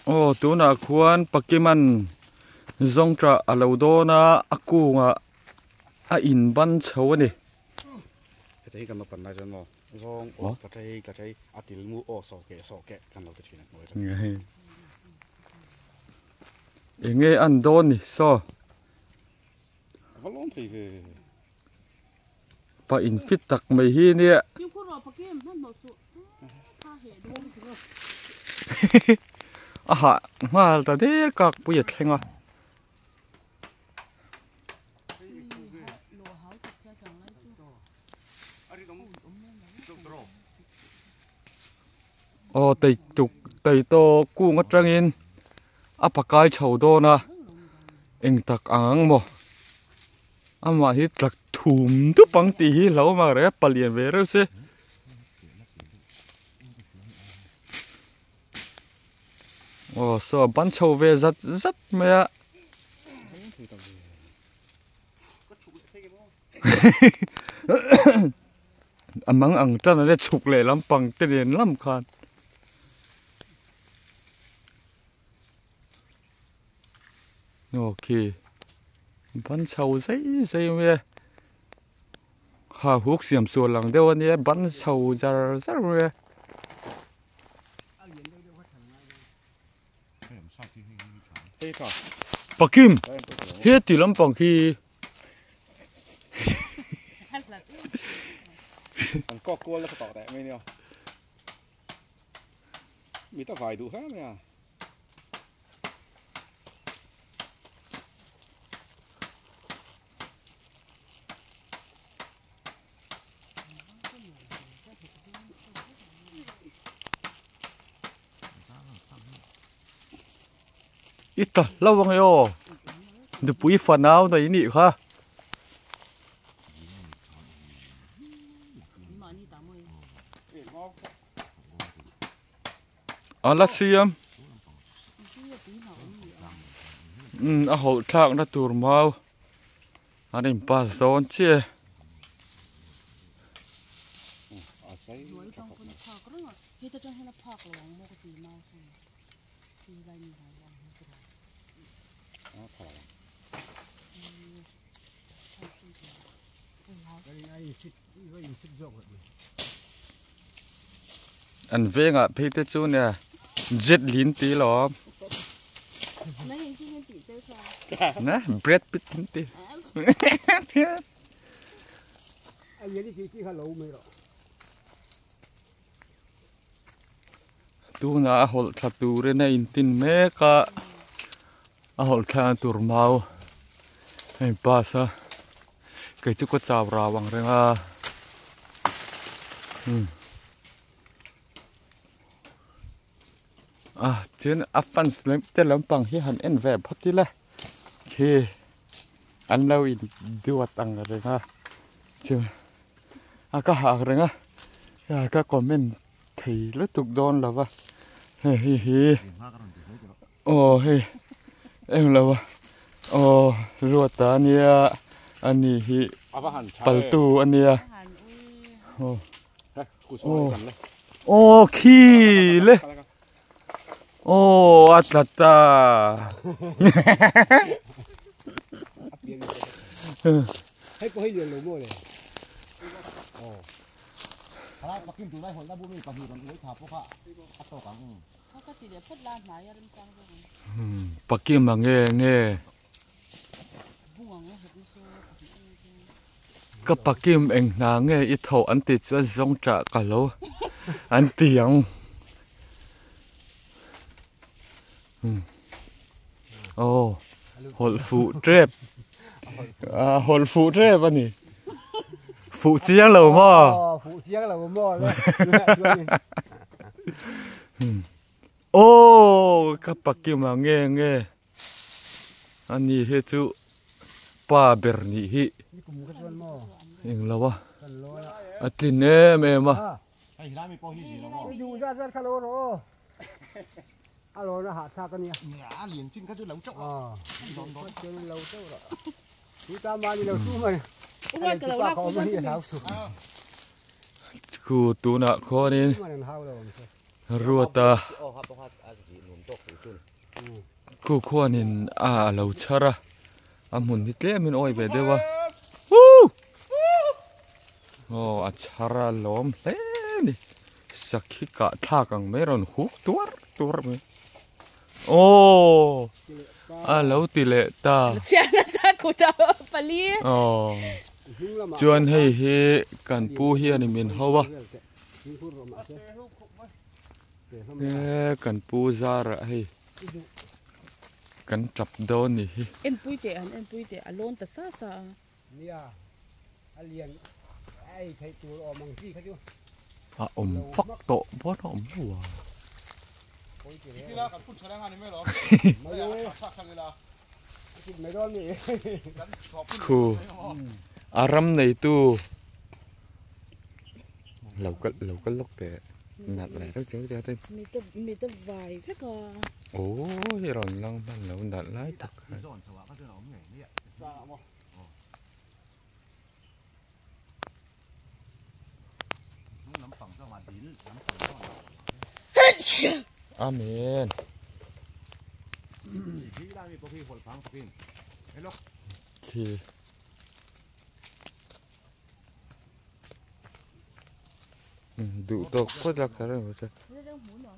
ô tú na khuan pakiman zong tra alodona akunga a in ban chho ni cái kan pan na jan mo zong o ka thai atil mu o so ke kan lo te thina moi nge an don ni so valon thei ke pa in fit tak mai hi ni aha mal ta der kak pu yet thenga ô tây to cu ngắt trăng in apakai chầu đô na anh tak ang mo ama hi tak thum tu pang ti hi lo ma re palian ve re se ô so ban chầu ve rất rất mẹ amang ang tan le chuk le lam pang te len lam khan ok ban chầu dây về ha hút xiêm xuồng lằng đeo anh ấy ban chầu giờ rất về Bắc Kim hết thì lắm bằng khi ăn có cua là phải tỏ tại mấy nè mi ta vài đủ hết nè ít ta lâu bằng yo được bùi phần nào đấy nhỉ ha là xiêm hậu trạng đã tụt mau anh em pas đón chia anh về ngã thấy tết chú nè jet lín tí lắm nè bread bít tí tu na hol thà tu re na in tin me ka hol thà tur mau hey pasa cái chú có chào ra bằng rồi à trên afan slim tên lắm bằng hi hẳn en về phát đi là khi ăn lâu in đưa tăng rồi ha chứ các hạ rồi ha các comment thì lúc tục đón là vậy hi hey em là vậy ruột ta nia anh hi paltu anh nia khi le atlanta hay có hay nhiều lỗ mua này Bắc Kim tụi này hồi ra bố mình còn nhiều còn lấy thảo phúc ạ bắt tàu cắn Bắc Kim mà nghe các Bắc Kim anh na nghe ít thầu anh tịt sẽ giống trả cả lô anh tiếng hồn phụ trép hồn phụ trép anh nhỉ phụ chiang lầu mò phụ chiang lầu mò các Bắc Kim mà nghe anh nhỉ hết chú pa berni hi anh lâu à tin em à alo nó hạ thác cái này ngã liền trên các chỗ lấu chốc đón trên lấu chốc rồi chúng ta mang đi lấu xuống mà khu tu nạ khó nên ruột ta กูควรนินเราชะระหมุนที่เตะมันอ้อยไปได้วะวู้โอ้ชะระล้อมเล่นี่สักขีกะท่ากังไม่รอนหุกตัวมั้ยโอ้เราติเลตา Luciana sa kuda pali. อ๋อจวนให้เฮกันปูเฮียนี่มินเฮาวะกันปูซาระให้กันจับโดนนี่ En puite alon ta sa. เนี่ยอาเลียนไอ้ใช้ตัวออกมังซี่เขาอยู่ ฟักโตบ่อมหัว ที่แล้วกับพูดแสดงงานนี่ไม่หรอ มาอยู่ ชักกันเลยล่ะ กินไม่ร้อนนี่ คูอารมณ์ในตู้เราก็ลกแต่หนักแหละต้องเจอเต็ม Mi ta vai fe ka. โอ้ยร้อนลังบ้านเราหนักหลายตัก สอนสวะก็จะเอาไงเนี่ยสาบ่น้ำฝังสวัสดีน้ำฝัง อาเมน ที่ได้มีตัวพี่คนฟังพี่ไอ้ลูก โอเคดูตัวโคตรรักษาเลยว่าจะ Ni dang mu no.